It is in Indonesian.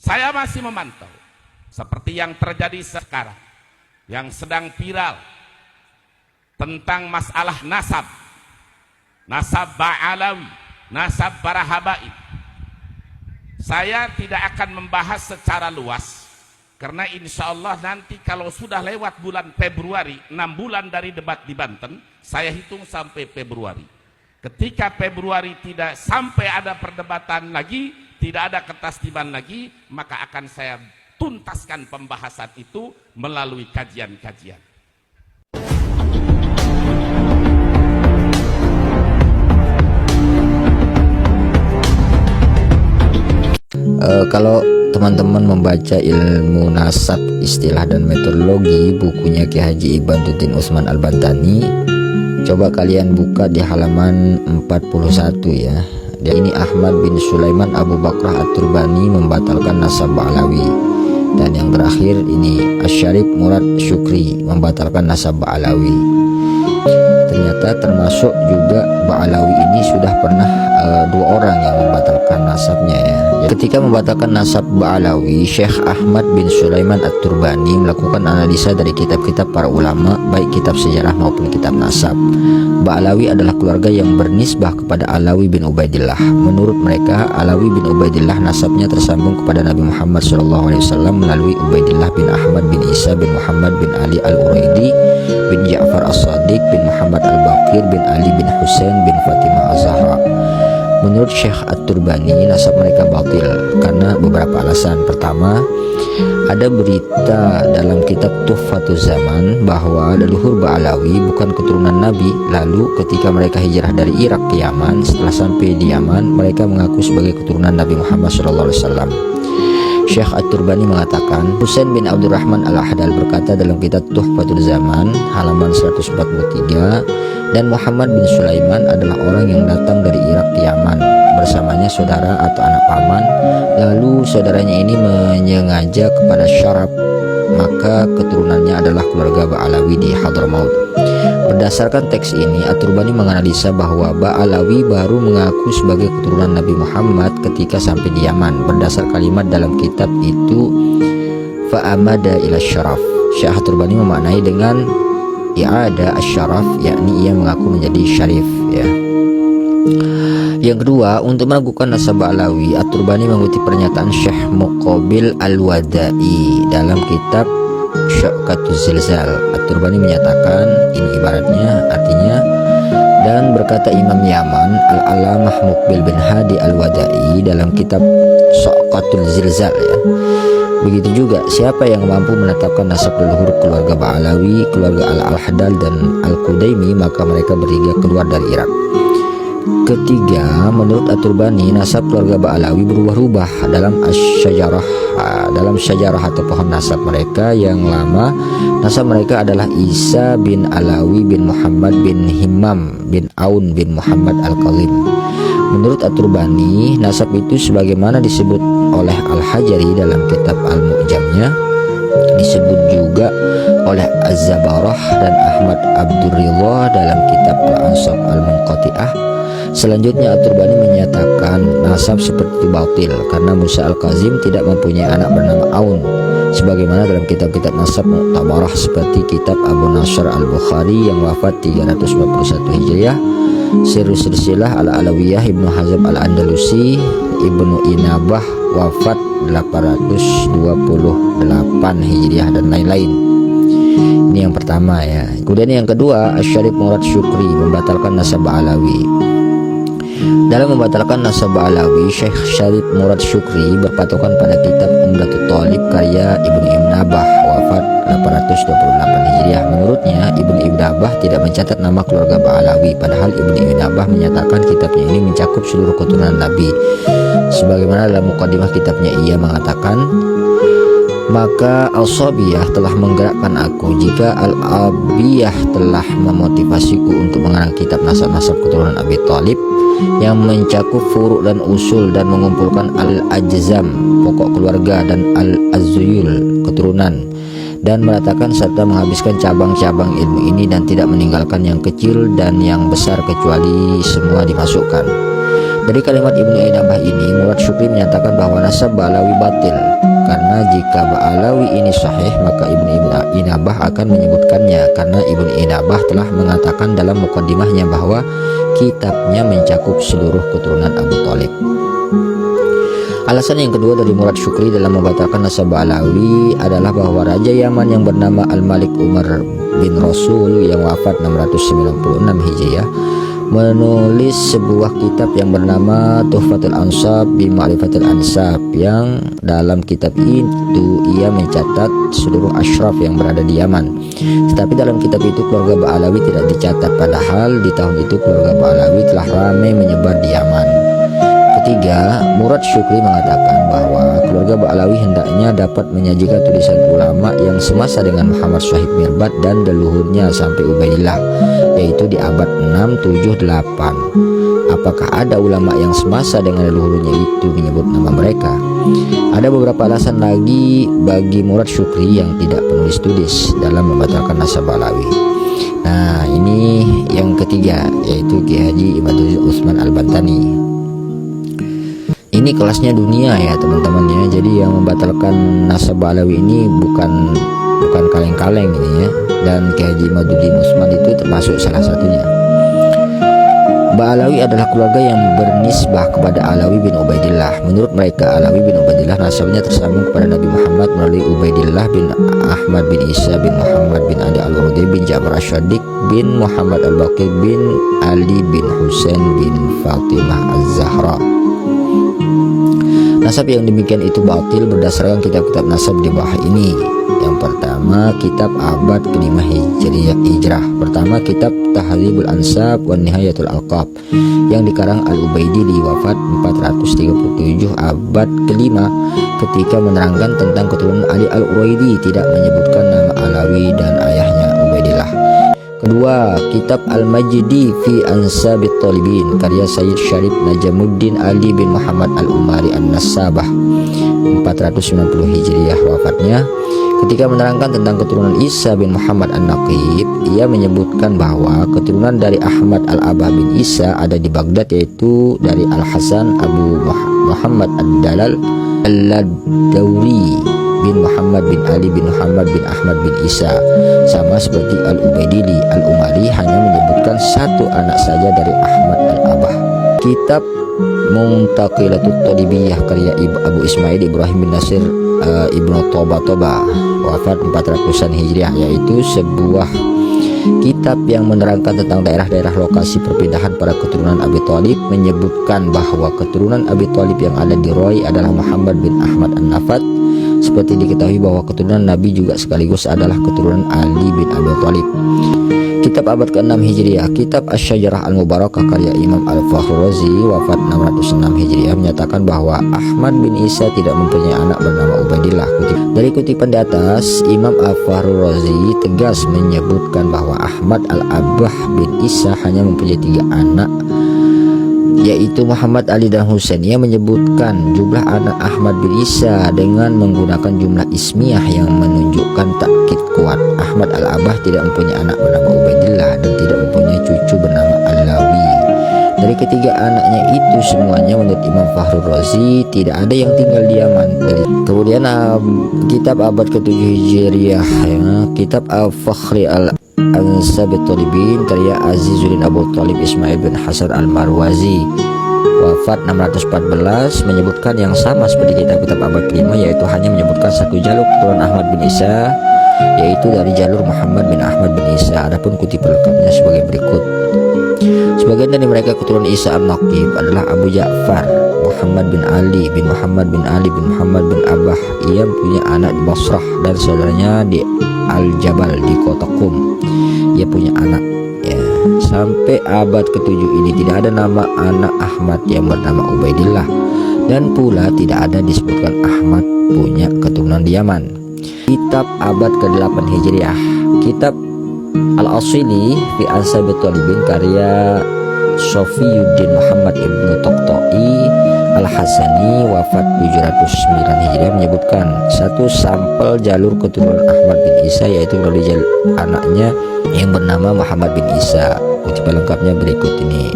Saya masih memantau seperti yang terjadi sekarang, yang sedang viral tentang masalah nasab Ba'alawi, nasab para habaib. Saya tidak akan membahas secara luas karena insya Allah nanti kalau sudah lewat bulan Februari, 6 bulan dari debat di Banten, saya hitung sampai Februari. Ketika Februari tidak sampai ada perdebatan lagi, tidak ada ketasdiban lagi, maka akan saya tuntaskan pembahasan itu melalui kajian-kajian. Kalau teman-teman membaca ilmu nasab, istilah dan metodologi bukunya Ki Haji Ibaduddin Utsman Al-Bantani, coba kalian buka di halaman 41 ya. Dan ini Ahmad bin Sulaiman Abu Bakrah At-Turbani membatalkan nasab Ba'alawi. Dan yang terakhir ini Asy-Syarif Murad Syukri membatalkan nasab Ba'alawi. Ternyata termasuk juga Ba'alawi ini sudah pernah 2 orang yang membatalkan nasabnya ya. Ketika membatalkan nasab Ba'alawi, Syekh Ahmad bin Sulaiman At-Turbani melakukan analisa dari kitab-kitab para ulama, baik kitab sejarah maupun kitab nasab. Ba'alawi adalah keluarga yang bernisbah kepada Alawi bin Ubaidillah. Menurut mereka, Alawi bin Ubaidillah nasabnya tersambung kepada Nabi Muhammad SAW melalui Ubaidillah bin Ahmad bin Isa bin Muhammad bin Ali Al-Uraidi bin Ja'far As-Sadiq bin Muhammad Al-Baqir bin Ali bin Husain bin Fatimah Az-Zahra. Menurut Syekh At-Turbani, nasab mereka batil karena beberapa alasan. Pertama, ada berita dalam kitab Tuhfatuz Zaman bahwa leluhur Ba'alawi bukan keturunan Nabi. Lalu ketika mereka hijrah dari Irak ke Yaman, setelah sampai di Yaman, mereka mengaku sebagai keturunan Nabi Muhammad SAW. Syekh At-Turbani mengatakan, Husain bin Abdurrahman Al-Ahdal berkata dalam kitab Tuhfatul Zaman halaman 143, dan Muhammad bin Sulaiman adalah orang yang datang dari Irak ke Yaman bersamanya saudara atau anak paman. Lalu saudaranya ini menyengaja kepada Syarab, maka keturunannya adalah keluarga Ba'alawi di Hadramaut. Berdasarkan teks ini, At-Turbani menganalisa bahwa Ba'alawi baru mengaku sebagai keturunan Nabi Muhammad ketika sampai di Yaman berdasar kalimat dalam kitab itu, fa'amada ila syaraf. Syekh At-Turbani memaknai dengan i'ada asy-syaraf, yakni ia mengaku menjadi syarif ya. Yang kedua, untuk meragukan nasab Ba'alawi, At-Turbani mengutip pernyataan Syekh Muqabil Al-Wada'i dalam kitab Syu'katuz Zilzal. At-Turbani menyatakan, ini ibaratnya artinya, dan berkata Imam Yaman Al-Alamah Muqbil bin Hadi Al-Wada'i dalam kitab Syu'katul Zilzal ya. Begitu juga siapa yang mampu menetapkan nasab leluhur keluarga Ba'alawi, keluarga Al-Ahdal dan Al-Qudaimi, maka mereka bertiga keluar dari Irak. Ketiga, menurut At-Turbani, nasab keluarga Ba'alawi berubah-ubah dalam syajarah atau pohon nasab mereka yang lama. Nasab mereka adalah Isa bin Alawi bin Muhammad bin Himmam bin Aun bin Muhammad Al-Qalim. Menurut At-Turbani, nasab itu sebagaimana disebut oleh Al-Hajari dalam kitab Al-Mu'jamnya, disebut juga oleh Az-Zabarah dan Ahmad Abdurridha dalam kitab Al-Ansab Al-Munqati'ah. Selanjutnya At-Turbani menyatakan nasab seperti itu batil karena Musa Al-Kazim tidak mempunyai anak bernama Aun, sebagaimana dalam kitab-kitab nasab Mu'tabarah seperti kitab Abu Nasr Al-Bukhari yang wafat 351 Hijriah, Sirrus Silsilah Al-Alawiyah Ibnu Hazm Al-Andalusi, Ibnu Inabah wafat 828 Hijriah dan lain-lain. Ini yang pertama ya. Kemudian yang kedua, Asy-Syarif Murad Syukri membatalkan nasab Ba'alawi. Dalam membatalkan nasab Ba'alawi, Syekh Syarif Murad Syukri berpatokan pada kitab Umdatul Thalib karya Ibnu Ibnabah wafat 828 Hijriah. Menurutnya Ibnu Ibnabah tidak mencatat nama keluarga Ba'alawi, padahal Ibnu Ibnabah menyatakan kitabnya ini mencakup seluruh keturunan Nabi. Sebagaimana dalam mukadimah kitabnya ia mengatakan, maka Al-Sabiyah telah menggerakkan aku jika Al-Abiyah telah memotivasiku untuk mengarang kitab nasab-nasab keturunan Abi Thalib yang mencakup furu' dan usul dan mengumpulkan Al-Ajzam pokok keluarga dan Al-Azuyul keturunan, dan meratakan serta menghabiskan cabang-cabang ilmu ini dan tidak meninggalkan yang kecil dan yang besar kecuali semua dimasukkan. Dari kalimat Ibnu Inabah ini, Murad Syukri menyatakan bahwa nasab Ba'alawi batil, karena jika Ba'alawi ini sahih maka Ibnu Inabah akan menyebutkannya, karena Ibnu Inabah telah mengatakan dalam mukaddimahnya bahwa kitabnya mencakup seluruh keturunan Abu Thalib. Alasan yang kedua dari Murad Syukri dalam membatalkan nasab Ba'alawi adalah bahwa Raja Yaman yang bernama Al-Malik Umar bin Rasul yang wafat 696 Hijriah menulis sebuah kitab yang bernama Tuhfatul Ansab bi Ma'rifatul Ansab, yang dalam kitab itu ia mencatat seluruh asyraf yang berada di Yaman. Tetapi dalam kitab itu keluarga Ba'alawi tidak dicatat, padahal di tahun itu keluarga Ba'alawi telah ramai menyebar di Yaman. Ketiga, Murad Syukri mengatakan bahwa keluarga Ba'alawi hendaknya dapat menyajikan tulisan ulama yang semasa dengan Muhammad Shahid Mirbat dan leluhurnya sampai Ubaidillah, yaitu di abad 6, 7, 8. Apakah ada ulama yang semasa dengan leluhurnya itu menyebut nama mereka? Ada beberapa alasan lagi bagi Murad Syukri yang tidak penulis tulis dalam membatalkan nasab Ba'alawi. Nah, ini yang ketiga, yaitu Kiai Haji Imaduddin Utsman Al-Bantani. Ini kelasnya dunia ya teman-teman ya. Jadi yang membatalkan nasab Ba'alawi ini bukan kaleng-kaleng ini ya. Dan Kiai Haji Imaduddin Utsman itu termasuk salah satunya. Ba'alawi adalah keluarga yang bernisbah kepada Alawi bin Ubaidillah. Menurut mereka, Alawi bin Ubaidillah nasabnya tersambung kepada Nabi Muhammad melalui Ubaidillah bin Ahmad bin Isa bin Muhammad bin Ali Al-Urdi bin Ja'far Asy-Syadiq bin Muhammad Al-Baqir bin Ali bin Husain bin Fatimah Az-Zahra. Nasab yang demikian itu batil berdasarkan kitab-kitab nasab di bawah ini. Yang pertama, kitab abad ke-5 Hijrah. Pertama, kitab Tahdzibul Ansab wa Nihayatul Alqab yang dikarang Al-Ubaidili, wafat 437 abad ke-5, ketika menerangkan tentang keturunan Ali Al-Uraidi, tidak menyebutkan nama Alawi dan ayahnya Ubaidillah. Kedua, kitab Al-Majdi fi Ansabit Talibin karya Sayyid Syarif Najamuddin Ali bin Muhammad Al-Umari An-Nasabah, 490 Hijriah wafatnya. Ketika menerangkan tentang keturunan Isa bin Muhammad An-Naqib, ia menyebutkan bahwa keturunan dari Ahmad Al-Abah bin Isa ada di Baghdad, yaitu dari Al-Hasan Abu Muhammad Ad-Dalal Al-Ladawri bin Muhammad bin Ali bin Muhammad bin Ahmad bin Isa. Sama seperti Al-Ubaidili, Al-Umari hanya menyebutkan satu anak saja dari Ahmad Al-Abah. Kitab Muntaqilatut Talibiyah karya Abu Ismail Ibrahim bin Nasir Ibnu Toba wafat 400-an Hijriah, yaitu sebuah kitab yang menerangkan tentang daerah-daerah lokasi perpindahan para keturunan Abi Thalib, menyebutkan bahwa keturunan Abi Thalib yang ada di Roy adalah Muhammad bin Ahmad An-Nafat. Seperti diketahui bahwa keturunan Nabi juga sekaligus adalah keturunan Ali bin Abi Thalib. Kitab abad ke-6 Hijriah, kitab Asy-Syajarah Al-Mubarakah karya Imam Al-Fakhr Razi, wafat 606 Hijriah, menyatakan bahwa Ahmad bin Isa tidak mempunyai anak bernama Ubaidillah. Dari kutipan di atas, Imam Al-Fakhr Razi tegas menyebutkan bahwa Ahmad Al-Abah bin Isa hanya mempunyai 3 anak, yaitu Muhammad, Ali, dan Husain. Ia menyebutkan jumlah anak Ahmad bin Isa dengan menggunakan jumlah ismiyah yang menunjukkan takkid kuat. Ahmad Al-Abah tidak mempunyai anak bernama Ubaidillah dan tidak mempunyai cucu bernama Alawi. Dari ketiga anaknya itu semuanya menurut Imam Fakhr Razi tidak ada yang tinggal di Yaman. Kemudian kitab abad ke-7 Hijriah ya, kitab Al-Fakhri Ansabit Talibin karya Azizuddin Abu Thalib Ismail bin Hasan Al-Marwazi, wafat 614, menyebutkan yang sama seperti kitab-kitab abad ke-5, yaitu hanya menyebutkan satu jalur keturunan Ahmad bin Isa, yaitu dari jalur Muhammad bin Ahmad bin Isa. Adapun kutipan lengkapnya sebagai berikut. Sebagian dari mereka keturunan Isa An-Naqib adalah Abu Ja'far Muhammad bin Ali bin Muhammad bin Ali bin Muhammad bin Abah. Ia punya anak di Basrah dan saudaranya di Al-Jabal di kota Qum. Ia punya anak ya. Sampai abad ke-7 ini tidak ada nama anak Ahmad yang bernama Ubaidillah, dan pula tidak ada disebutkan Ahmad punya keturunan di Yaman. Kitab abad ke-8 Hijriah, kitab Al-Asili fi Ansabit Talibin karya Sofiyuddin Muhammad Ibnu Taqtai Al-Hasani, wafat 709 Hijriah, menyebutkan satu sampel jalur keturunan Ahmad bin Isa, yaitu melalui anaknya yang bernama Muhammad bin Isa. Kutipan lengkapnya berikut ini.